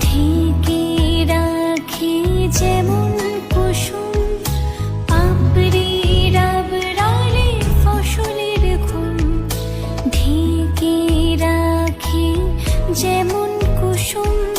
ঢেকে রাখি যেমন কুসুম পাপড়ি রাবড়ালে ফসলের ঘুম। ঢেকে রাখি যেমন কুসুম